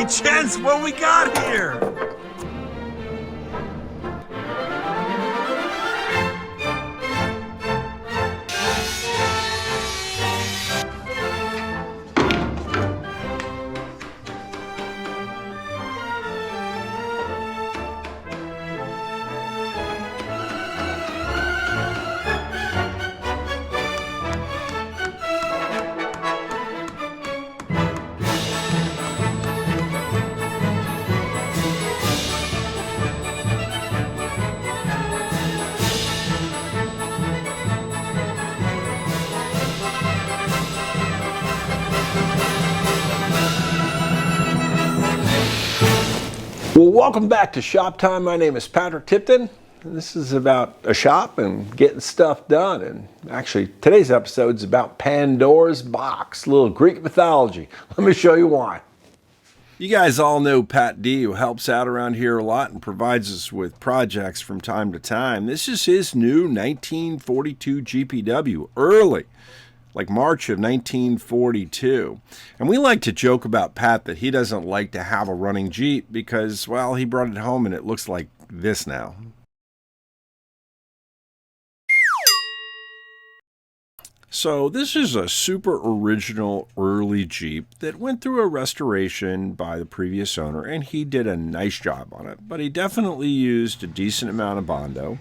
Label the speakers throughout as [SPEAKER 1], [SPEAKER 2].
[SPEAKER 1] Hey, gents, what we got here? Well, welcome back to Shoptime. My name is Patrick Tipton. This is about a shop and getting stuff done. And actually, today's episode is about Pandora's box, a little Greek mythology. Let me show you why. You guys all know Pat D, who helps out around here a lot and provides us with projects from time to time. This is his new 1942 GPW, early, like March of 1942. And we like to joke about Pat that he doesn't like to have a running Jeep because, well, he brought it home and it looks like this now. So this is a super original early Jeep that went through a restoration by the previous owner, and he did a nice job on it. But he definitely used a decent amount of Bondo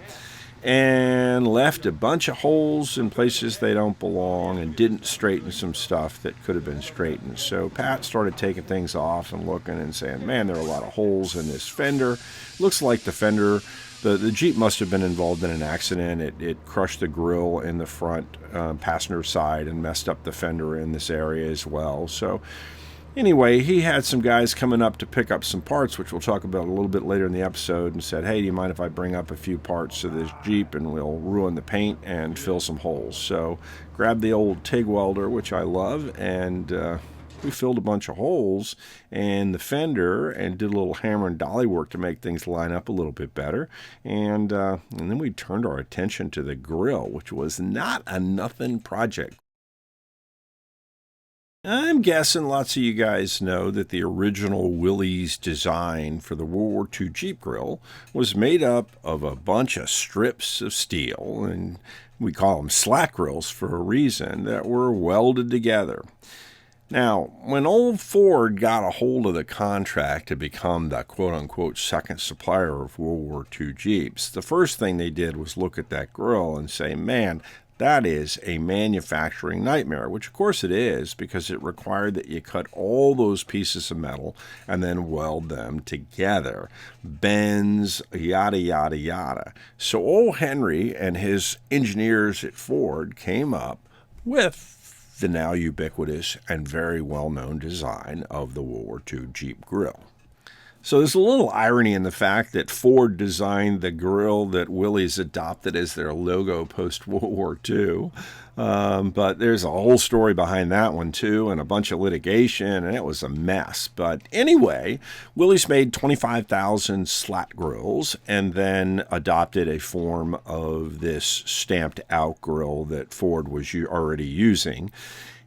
[SPEAKER 1] and left a bunch of holes in places they don't belong and didn't straighten some stuff that could have been straightened. So Pat started taking things off and looking and saying, man, there are a lot of holes in this fender. Looks like the fender, the Jeep must have been involved in an accident. It crushed the grill in the front passenger side and messed up the fender in this area as well. So anyway, he had some guys coming up to pick up some parts, which we'll talk about a little bit later in the episode, and said, hey, do you mind if I bring up a few parts of this Jeep and we'll ruin the paint and fill some holes? So grabbed the old TIG welder, which I love, and we filled a bunch of holes in the fender and did a little hammer and dolly work to make things line up a little bit better. And then we turned our attention to the grill, which was not a nothing project. I'm guessing lots of you guys know that the original Willys design for the World War II Jeep grill was made up of a bunch of strips of steel, and we call them slat grills for a reason, that were welded together. Now, when old Ford got a hold of the contract to become the quote-unquote second supplier of World War II Jeeps, the first thing they did was look at that grill and say, man, that is a manufacturing nightmare, which of course it is, because it required that you cut all those pieces of metal and then weld them together. Bends, yada, yada, yada. So old Henry and his engineers at Ford came up with the now ubiquitous and very well-known design of the World War II Jeep grill. So there's a little irony in the fact that Ford designed the grill that Willys adopted as their logo post-World War II. But there's a whole story behind that one too, and a bunch of litigation, and it was a mess. But anyway, Willys made 25,000 slat grills and then adopted a form of this stamped out grill that Ford was already using.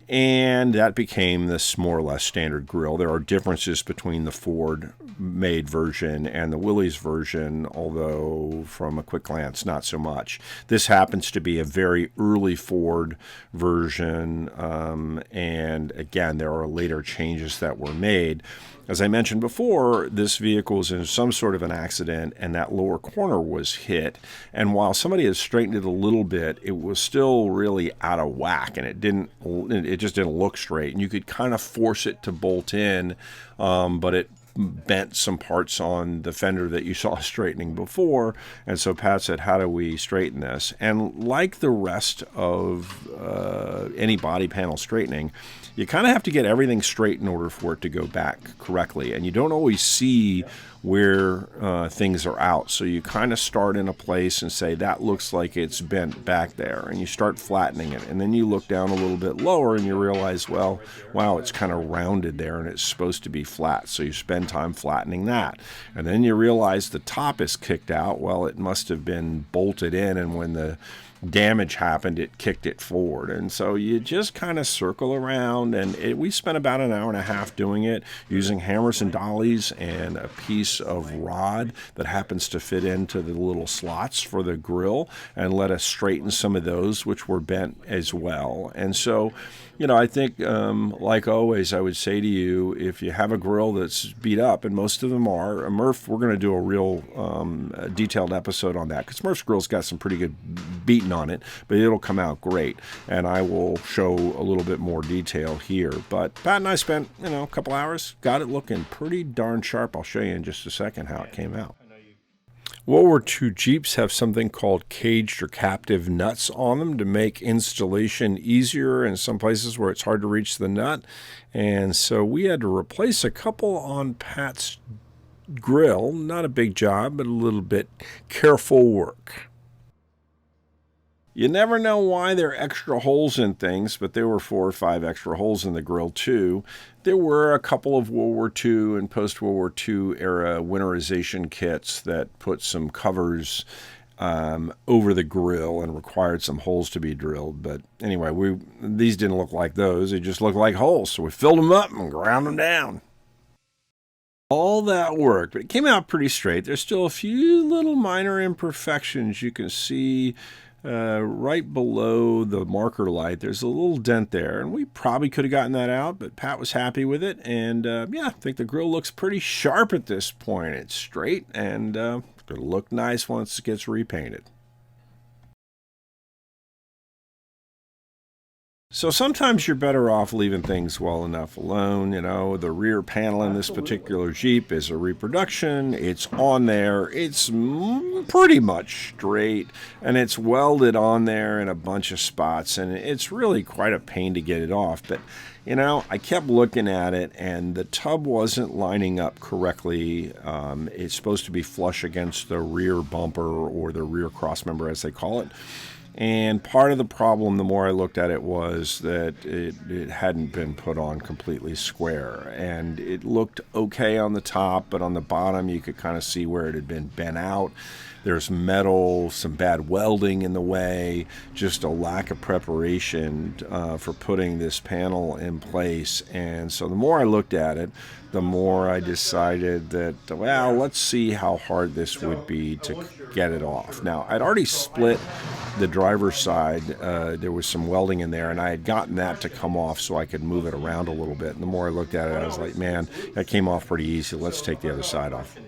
[SPEAKER 1] And that became this more or less standard grill. There are differences between the Ford-made version and the Willys version, although from a quick glance, not so much. This happens to be a very early Ford version, and again, there are later changes that were made. As I mentioned before, this vehicle was in some sort of an accident, and that lower corner was hit. And while somebody had straightened it a little bit, it was still really out of whack, and it just didn't look straight. And you could kind of force it to bolt in, but it bent some parts on the fender that you saw straightening before. And so Pat said, how do we straighten this? And like the rest of any body panel straightening, you kind of have to get everything straight in order for it to go back correctly. And you don't always see where things are out. So you kind of start in a place and say, that looks like it's bent back there. And you start flattening it. And then you look down a little bit lower and you realize, well, wow, it's kind of rounded there and it's supposed to be flat. So you spend time flattening that. And then you realize the top is kicked out. Well, it must have been bolted in. And when damage happened, it kicked it forward. And so you just kind of circle around, and we spent about an hour and a half doing it using hammers and dollies and a piece of rod that happens to fit into the little slots for the grill, and let us straighten some of those which were bent as well. And so, you know, I think, like always, I would say to you, if you have a grill that's beat up, and most of them are, Murph, we're going to do a real detailed episode on that, because Murph's grill's got some pretty good beating on it, but it'll come out great, and I will show a little bit more detail here. But Pat and I spent, you know, a couple hours, got it looking pretty darn sharp. I'll show you in just a second how it came out. World War II Jeeps have something called caged or captive nuts on them to make installation easier in some places where it's hard to reach the nut. And so we had to replace a couple on Pat's grill. Not a big job, but a little bit careful work. You never know why there are extra holes in things, but there were 4 or 5 extra holes in the grill too. There were a couple of World War II and post-World War II era winterization kits that put some covers over the grill and required some holes to be drilled. But anyway, these didn't look like those. They just looked like holes, so we filled them up and ground them down. All that work, but it came out pretty straight. There's still a few little minor imperfections you can see. Right below the marker light, there's a little dent there, and we probably could have gotten that out, but Pat was happy with it, and yeah, I think the grill looks pretty sharp at this point. It's straight, and it's going to look nice once it gets repainted. So sometimes you're better off leaving things well enough alone. You know, the rear panel in this particular Jeep is a reproduction. It's on there. It's pretty much straight, and it's welded on there in a bunch of spots, and it's really quite a pain to get it off. But, you know, I kept looking at it, and the tub wasn't lining up correctly. It's supposed to be flush against the rear bumper, or the rear crossmember, as they call it. And part of the problem, the more I looked at it, was that it hadn't been put on completely square. And it looked okay on the top, but on the bottom you could kind of see where it had been bent out. There's metal, some bad welding in the way, just a lack of preparation for putting this panel in place. And so the more I looked at it, the more I decided that, well, let's see how hard this would be to get it off. Now, I'd already split the driver's side. There was some welding in there, and I had gotten that to come off so I could move it around a little bit. And the more I looked at it, I was like, man, that came off pretty easy. Let's take the other side off.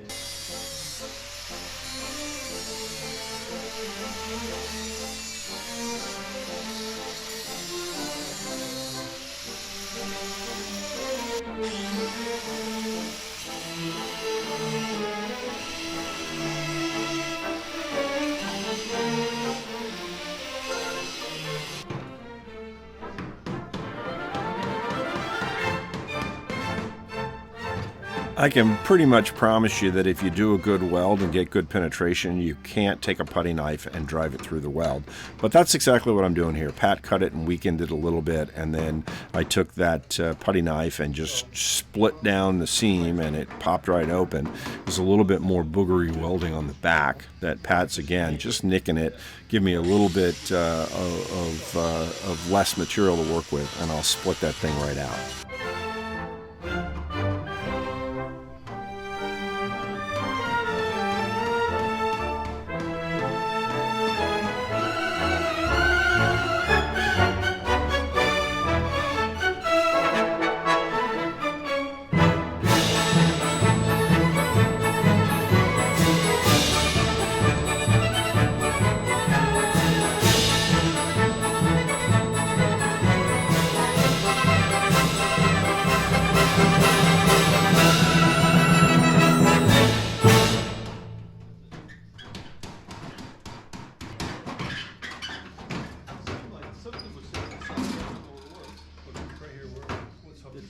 [SPEAKER 1] I can pretty much promise you that if you do a good weld and get good penetration, you can't take a putty knife and drive it through the weld. But that's exactly what I'm doing here. Pat cut it and weakened it a little bit, and then I took that putty knife and just split down the seam, and it popped right open. There's a little bit more boogery welding on the back that Pat's, again, just nicking it, give me a little bit of less material to work with, and I'll split that thing right out.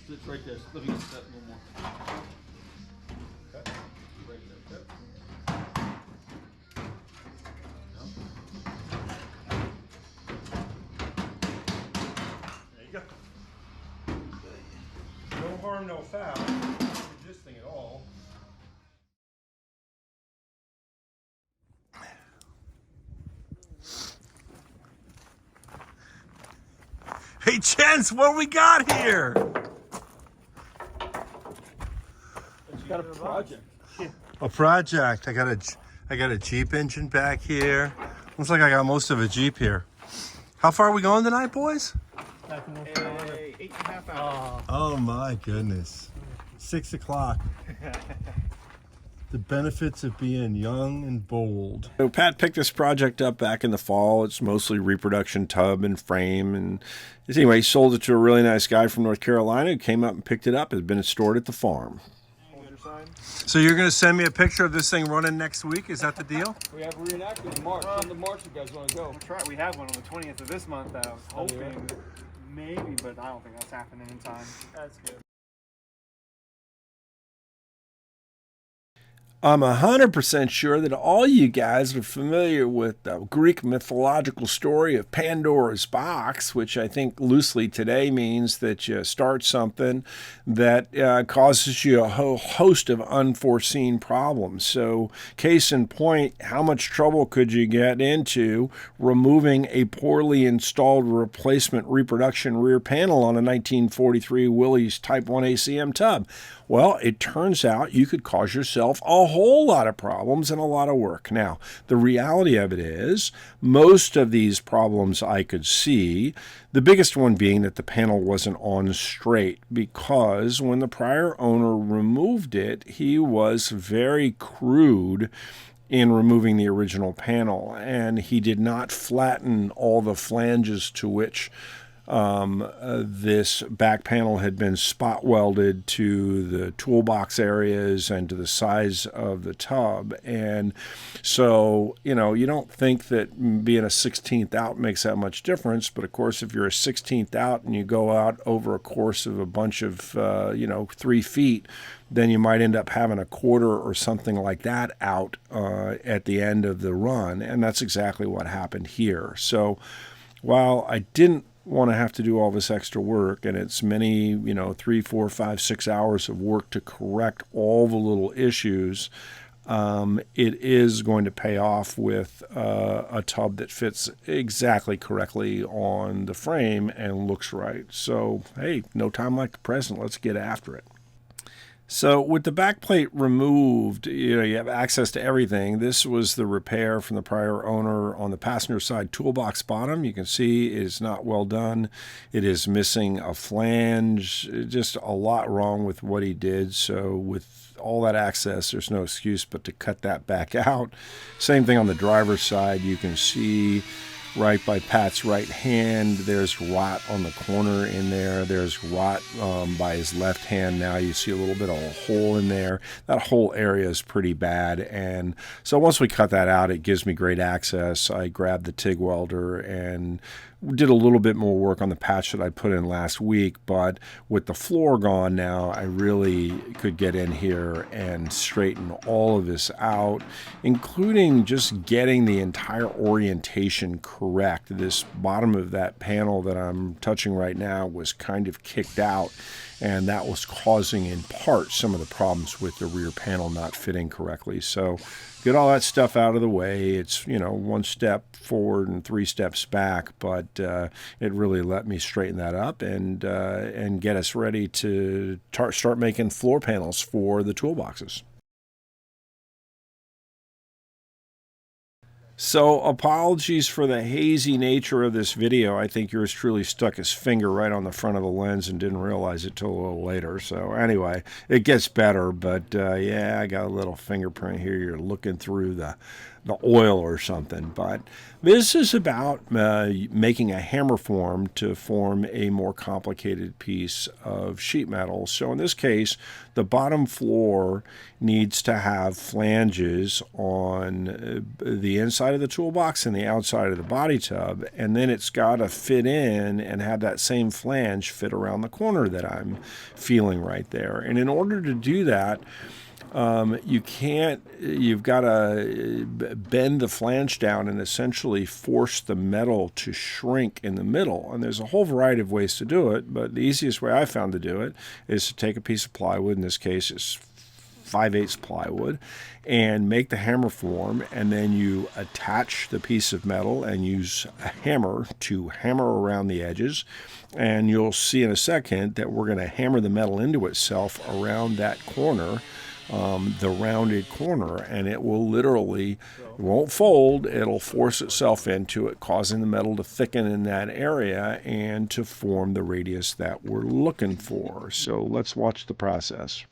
[SPEAKER 1] It's right there. Let me get that a little more. Okay. Right there. Yep. There you go. No harm, no foul. This thing at all. Hey, gents, what we got here?
[SPEAKER 2] It's got a project.
[SPEAKER 1] A project. I got a Jeep engine back here. Looks like I got most of a Jeep here. How far are we going tonight, boys?
[SPEAKER 2] 8.5 hours.
[SPEAKER 1] Oh my goodness. 6 o'clock. The benefits of being young and bold. So Pat picked this project up back in the fall. It's mostly reproduction tub and frame. And anyway, he sold it to a really nice guy from North Carolina who came up and picked it up. It's been stored at the farm. So you're going to send me a picture of this thing running next week? Is that the deal?
[SPEAKER 2] We have reenacted in March. End of March, you guys want to go?
[SPEAKER 3] We'll try. We have one on the 20th of this month that I was hoping maybe, but I don't think that's happening in time. That's good.
[SPEAKER 1] I'm 100% sure that all you guys are familiar with the Greek mythological story of Pandora's box, which I think loosely today means that you start something that causes you a whole host of unforeseen problems. So, case in point, how much trouble could you get into removing a poorly installed replacement reproduction rear panel on a 1943 Willys Type 1 ACM tub? Well, it turns out you could cause yourself a whole lot of problems and a lot of work. Now, the reality of it is, most of these problems I could see, the biggest one being that the panel wasn't on straight, because when the prior owner removed it, he was very crude in removing the original panel, and he did not flatten all the flanges to which this back panel had been spot welded to the toolbox areas and to the size of the tub. And so, you know, you don't think that being a 16th out makes that much difference. But of course, if you're a 16th out and you go out over a course of a bunch of, 3 feet, then you might end up having a quarter or something like that out at the end of the run. And that's exactly what happened here. So while I didn't want to have to do all this extra work, and it's many, 3, 4, 5, 6 hours of work to correct all the little issues, it is going to pay off with a tub that fits exactly correctly on the frame and looks right. So, hey, no time like the present. Let's get after it. So with the backplate removed, you have access to everything. This was the repair from the prior owner on the passenger side toolbox bottom. You can see it is not well done. It is missing a flange. Just a lot wrong with what he did. So with all that access, there's no excuse but to cut that back out. Same thing on the driver's side. You can see right by Pat's right hand, there's rot on the corner in there. There's rot by his left hand. Now you see a little bit of a hole in there. That whole area is pretty bad. And so once we cut that out, it gives me great access. I grabbed the TIG welder and did a little bit more work on the patch that I put in last week, but with the floor gone now, I really could get in here and straighten all of this out, including just getting the entire orientation correct. This bottom of that panel that I'm touching right now was kind of kicked out, and that was causing in part some of the problems with the rear panel not fitting correctly. So get all that stuff out of the way. It's, 1 step forward and 3 steps back, but it really let me straighten that up and get us ready to start making floor panels for the toolboxes. So apologies for the hazy nature of this video. I think yours truly stuck his finger right on the front of the lens and didn't realize it till a little later. So anyway, it gets better, but yeah, I got a little fingerprint here. You're looking through the oil or something. But this is about making a hammer form to form a more complicated piece of sheet metal. So in this case, the bottom floor needs to have flanges on the inside of the toolbox and the outside of the body tub, and then it's got to fit in and have that same flange fit around the corner that I'm feeling right there. And in order to do that, you've got to bend the flange down and essentially force the metal to shrink in the middle. And there's a whole variety of ways to do it, but the easiest way I found to do it is to take a piece of plywood, in this case it's 5/8 plywood and make the hammer form, and then you attach the piece of metal and use a hammer to hammer around the edges. And you'll see in a second that we're going to hammer the metal into itself around that corner, the rounded corner, and it will literally, it won't fold, it'll force itself into it, causing the metal to thicken in that area and to form the radius that we're looking for. So let's watch the process.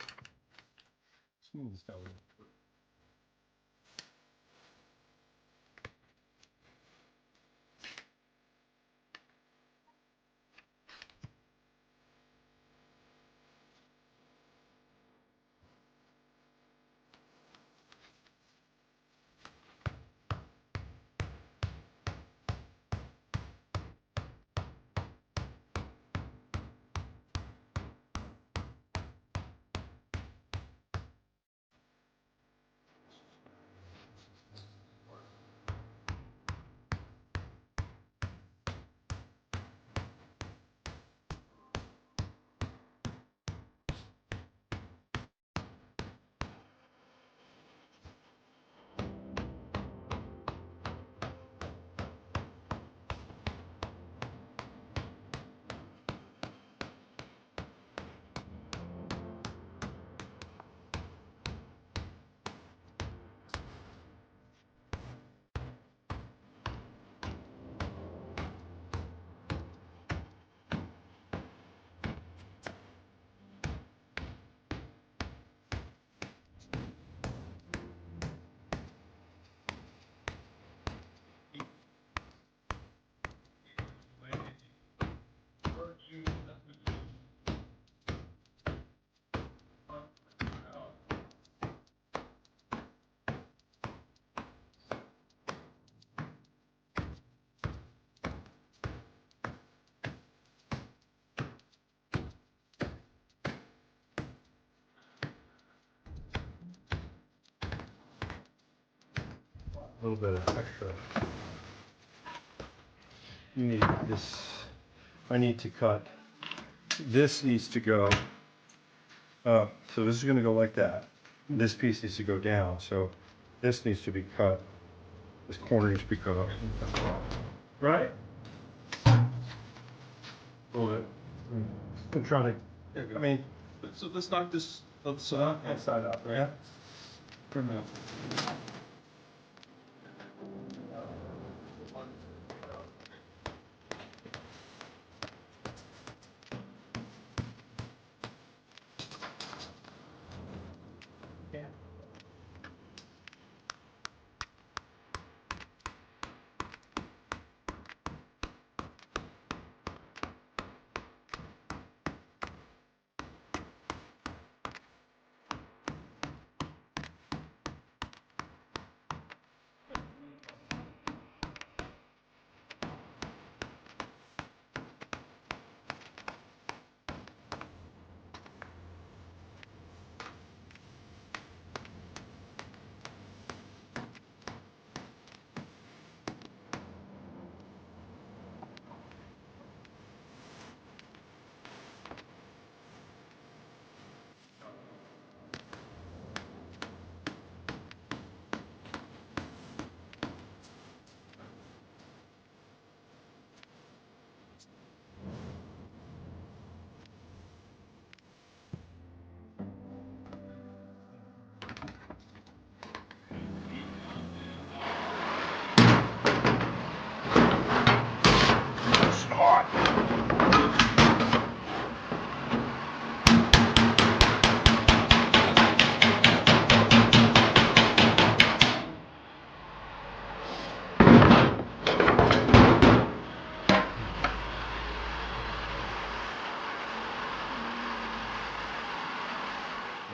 [SPEAKER 1] A little bit of extra. You need this. I need to cut. This needs to go up. So this is going to go like that. This piece needs to go down. So this needs to be cut. This corner needs to be cut up. Right? A little bit. I'm trying to. I mean,
[SPEAKER 2] So let's knock this
[SPEAKER 1] side out, right?
[SPEAKER 2] yeah. For now.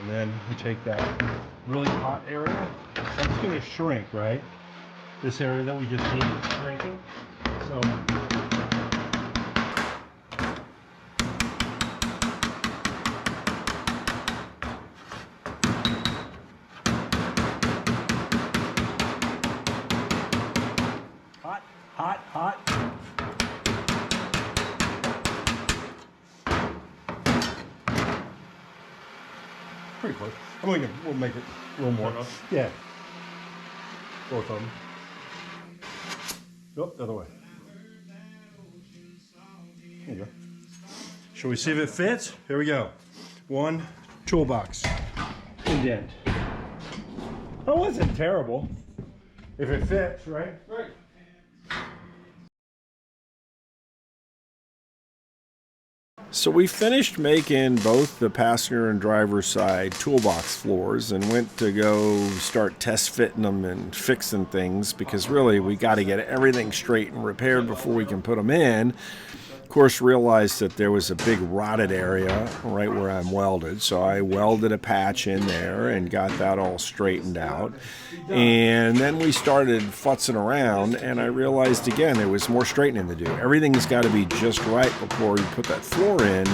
[SPEAKER 1] And then we take that really hot area, that's going to shrink, right? This area that we just heated is shrinking. So hot, hot, hot.
[SPEAKER 4] Pretty close. We'll make it a little more. Yeah. Both of them. Nope, the other way. There you go. Shall we see if it fits? Here we go. One toolbox indent. That wasn't terrible. If it fits, right?
[SPEAKER 2] Right.
[SPEAKER 1] So we finished making both the passenger and driver side toolbox floors and went to go start test fitting them and fixing things, because really we got to get everything straight and repaired before we can put them in. Of course, realized that there was a big rotted area right where I'm welded, so I welded a patch in there and got that all straightened out. And then we started futzing around, and I realized again there was more straightening to do. Everything's got to be just right before you put that floor in,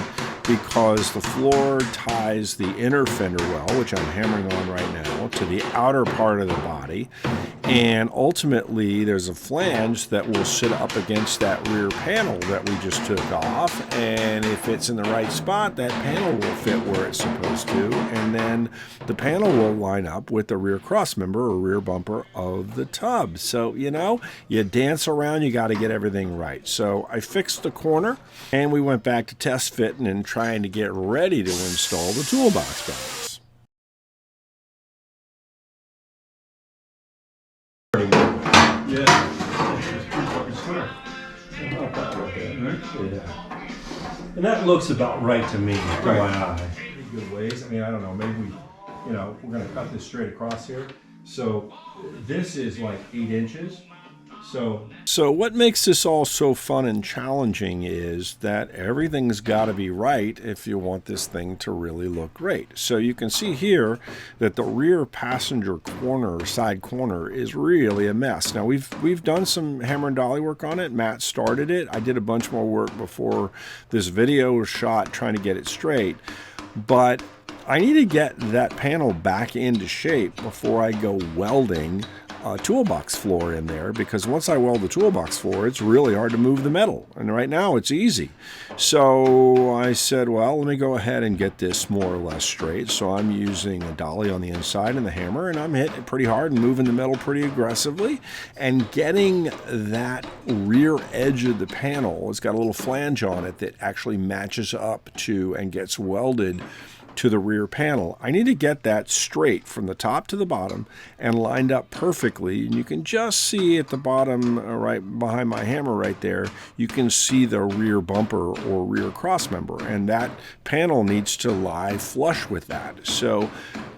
[SPEAKER 1] because the floor ties the inner fender well, which I'm hammering on right now, to the outer part of the body. And ultimately, there's a flange that will sit up against that rear panel that we just took off. And if it's in the right spot, that panel will fit where it's supposed to. And then the panel will line up with the rear cross member or rear bumper of the tub. So, you know, you dance around, you got to get everything right. So I fixed the corner, and we went back to test fitting and trying to get ready to install the toolbox bags.
[SPEAKER 4] Yeah. And that looks about right to me, to my eye. Pretty good ways. I mean, I don't know, maybe we, you know, we're gonna cut this straight across here. So this is like 8 inches.
[SPEAKER 1] So what makes this all so fun and challenging is that everything's got to be right if you want this thing to really look great. So you can see here that the rear passenger corner, side corner, is really a mess. Now we've done some hammer and dolly work on it. Matt started it. I did a bunch more work before this video was shot trying to get it straight. But I need to get that panel back into shape before I go welding a toolbox floor in there, because once I weld the toolbox floor, it's really hard to move the metal, and right now it's easy. So I said, well, let me go ahead and get this more or less straight. So I'm using a dolly on the inside and the hammer, and I'm hitting it pretty hard and moving the metal pretty aggressively and getting that rear edge of the panel. It's got a little flange on it that actually matches up to and gets welded to the rear panel. I need to get that straight from the top to the bottom and lined up perfectly. And you can just see at the bottom, right behind my hammer right there, you can see the rear bumper or rear cross member, and that panel needs to lie flush with that. So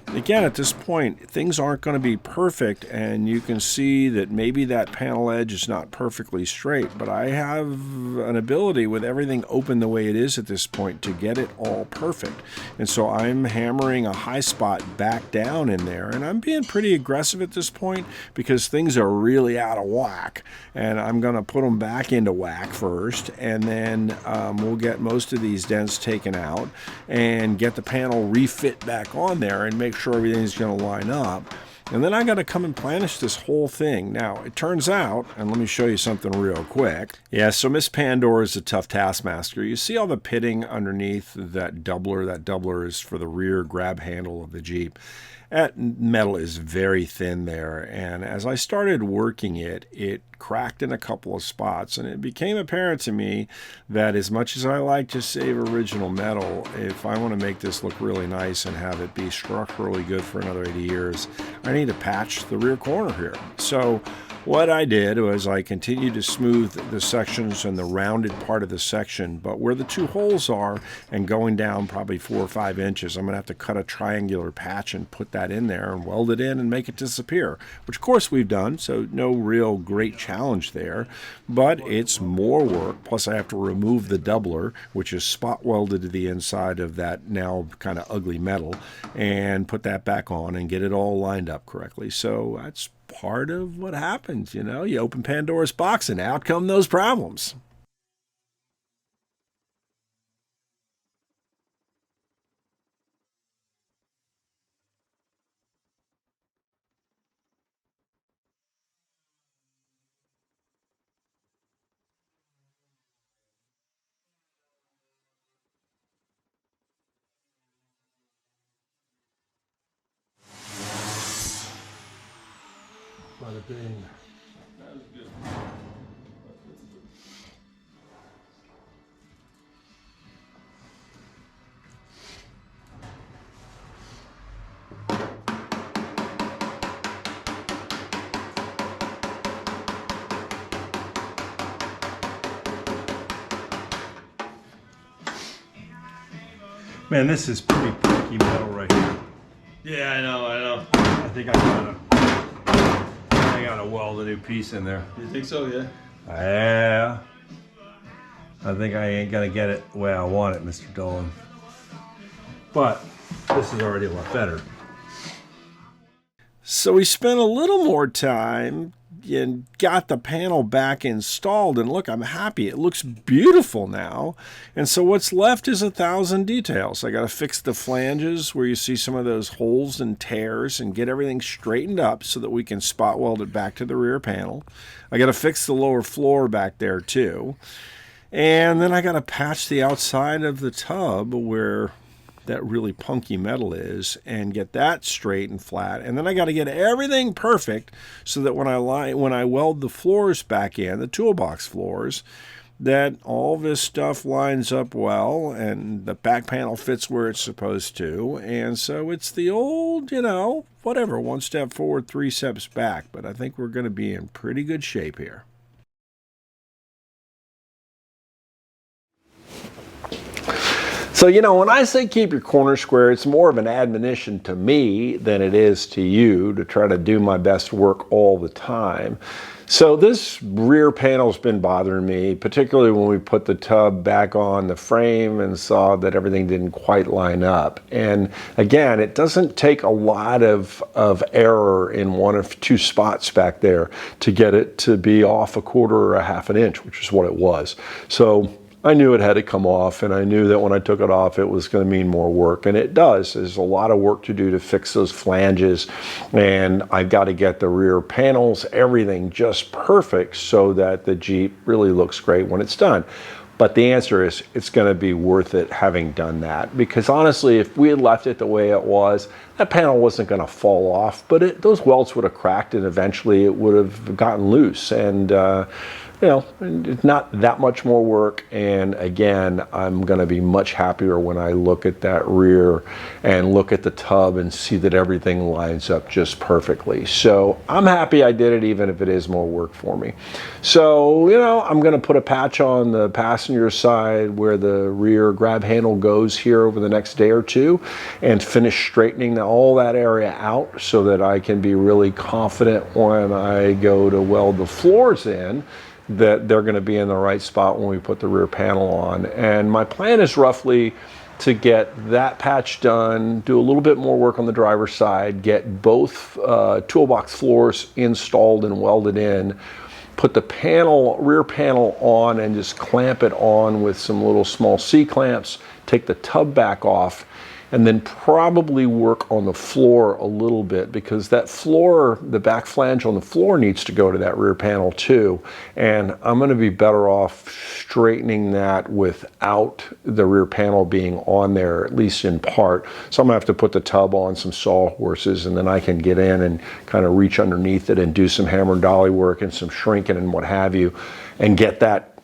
[SPEAKER 1] again, at this point, things aren't going to be perfect, and you can see that maybe that panel edge is not perfectly straight, but I have an ability with everything open the way it is at this point to get it all perfect. And so I'm hammering a high spot back down in there, and I'm being pretty aggressive at this point because things are really out of whack, and I'm going to put them back into whack first, and then we'll get most of these dents taken out and get the panel refit back on there and make sure everything's going to line up. And then I got to come and planish this whole thing. Now, it turns out, and let me show you something real quick. Yeah, so Miss Pandora is a tough taskmaster. You see all the pitting underneath that doubler? That doubler is for the rear grab handle of the Jeep. That metal is very thin there, and as I started working it, it cracked in a couple of spots, and it became apparent to me that as much as I like to save original metal, if I want to make this look really nice and have it be structurally good for another 80 years, I need to patch the rear corner here. So what I did was I continued to smooth the sections and the rounded part of the section, but where the two holes are and going down probably 4 or 5 inches, I'm going to have to cut a triangular patch and put that in there and weld it in and make it disappear, which of course we've done, so no real great challenge there, but it's more work. Plus I have to remove the doubler, which is spot welded to the inside of that now kind of ugly metal, and put that back on and get it all lined up correctly. So that's part of what happens, you know. You open Pandora's box and out come those problems.
[SPEAKER 4] Bada bing.
[SPEAKER 2] That was good.
[SPEAKER 4] Man, this is pretty punky metal right here.
[SPEAKER 2] Yeah, I know.
[SPEAKER 4] I think I gotta weld a new piece in there.
[SPEAKER 2] You think so? Yeah.
[SPEAKER 4] Yeah. I think I ain't gonna get it the way I want it, Mr. Dolan. But this is already a lot better.
[SPEAKER 1] So we spent a little more time and got the panel back installed, and look, I'm happy. It looks beautiful now. And so what's left is 1,000 details. I got to fix the flanges where you see some of those holes and tears and get everything straightened up so that we can spot weld it back to the rear panel. I got to fix the lower floor back there too. And then I got to patch the outside of the tub where that really punky metal is and get that straight and flat. And then I got to get everything perfect so that when I weld the floors back in, the toolbox floors, that all this stuff lines up well and the back panel fits where it's supposed to. And so it's the old, whatever, 1 step forward, 3 steps back. But I think we're going to be in pretty good shape here. So, when I say keep your corners square, it's more of an admonition to me than it is to you to try to do my best work all the time. So this rear panel's been bothering me, particularly when we put the tub back on the frame and saw that everything didn't quite line up. And again, it doesn't take a lot of error in 1 or 2 spots back there to get it to be off 1/4 or 1/2 inch, which is what it was. So I knew it had to come off, and I knew that when I took it off, it was going to mean more work, and it does. There's a lot of work to do to fix those flanges, and I've got to get the rear panels, everything just perfect so that the Jeep really looks great when it's done. But the answer is it's going to be worth it having done that, because honestly, if we had left it the way it was, that panel wasn't going to fall off, but those welds would have cracked, and eventually it would have gotten loose. And it's not that much more work, and again, I'm going to be much happier when I look at that rear and look at the tub and see that everything lines up just perfectly. So I'm happy I did it, even if it is more work for me. So, I'm going to put a patch on the passenger side where the rear grab handle goes here over the next day or 2 and finish straightening all that area out so that I can be really confident when I go to weld the floors in that they're going to be in the right spot when we put the rear panel on. And my plan is roughly to get that patch done, do a little bit more work on the driver's side, get both toolbox floors installed and welded in, put the rear panel on and just clamp it on with some little small C-clamps, take the tub back off, and then probably work on the floor a little bit, because that floor, the back flange on the floor, needs to go to that rear panel too. And I'm going to be better off straightening that without the rear panel being on there, at least in part. So I'm going to have to put the tub on some sawhorses, and then I can get in and kind of reach underneath it and do some hammer and dolly work and some shrinking and what have you, and get that,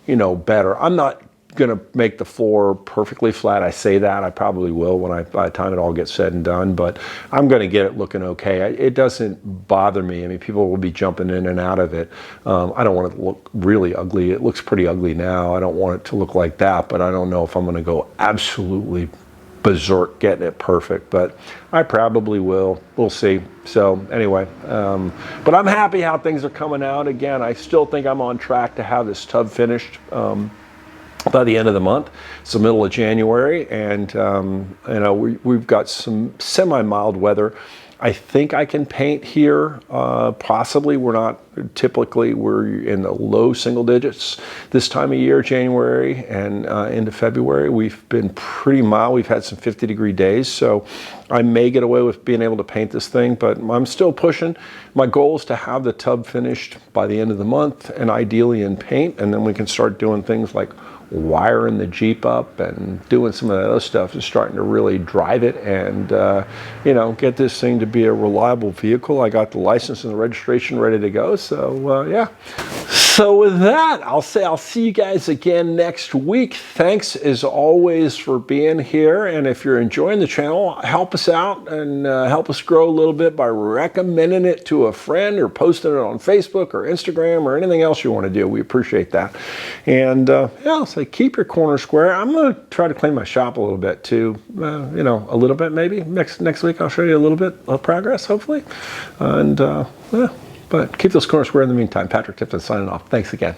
[SPEAKER 1] better. I'm not going to make the floor perfectly flat. I say that, I probably will by the time it all gets said and done, but I'm going to get it looking okay. It doesn't bother me. I mean, people will be jumping in and out of it. I don't want it to look really ugly. It looks pretty ugly now. I don't want it to look like that, but I don't know if I'm going to go absolutely berserk getting it perfect, but I probably will. We'll see. So anyway, but I'm happy how things are coming out. Again, I still think I'm on track to have this tub finished by the end of the month. It's the middle of January, and we've got some semi-mild weather. I think I can paint here, possibly. We're in the low single digits this time of year, January and into February. We've been pretty mild. We've had some 50-degree days, so I may get away with being able to paint this thing, but I'm still pushing. My goal is to have the tub finished by the end of the month, and ideally in paint, and then we can start doing things like wiring the Jeep up and doing some of that other stuff is starting to really drive it and, you know, get this thing to be a reliable vehicle. I got the license and the registration ready to go. So, yeah. So with that, I'll say I'll see you guys again next week. Thanks as always for being here. And if you're enjoying the channel, help us out and help us grow a little bit by recommending it to a friend or posting it on Facebook or Instagram or anything else you want to do. We appreciate that. And yeah, I'll say keep your corner square. I'm going to try to clean my shop a little bit too. You know, a little bit maybe. Next week I'll show you a little bit of progress, hopefully. And yeah. But keep those corners square in the meantime. Patrick Tipton signing off. Thanks again.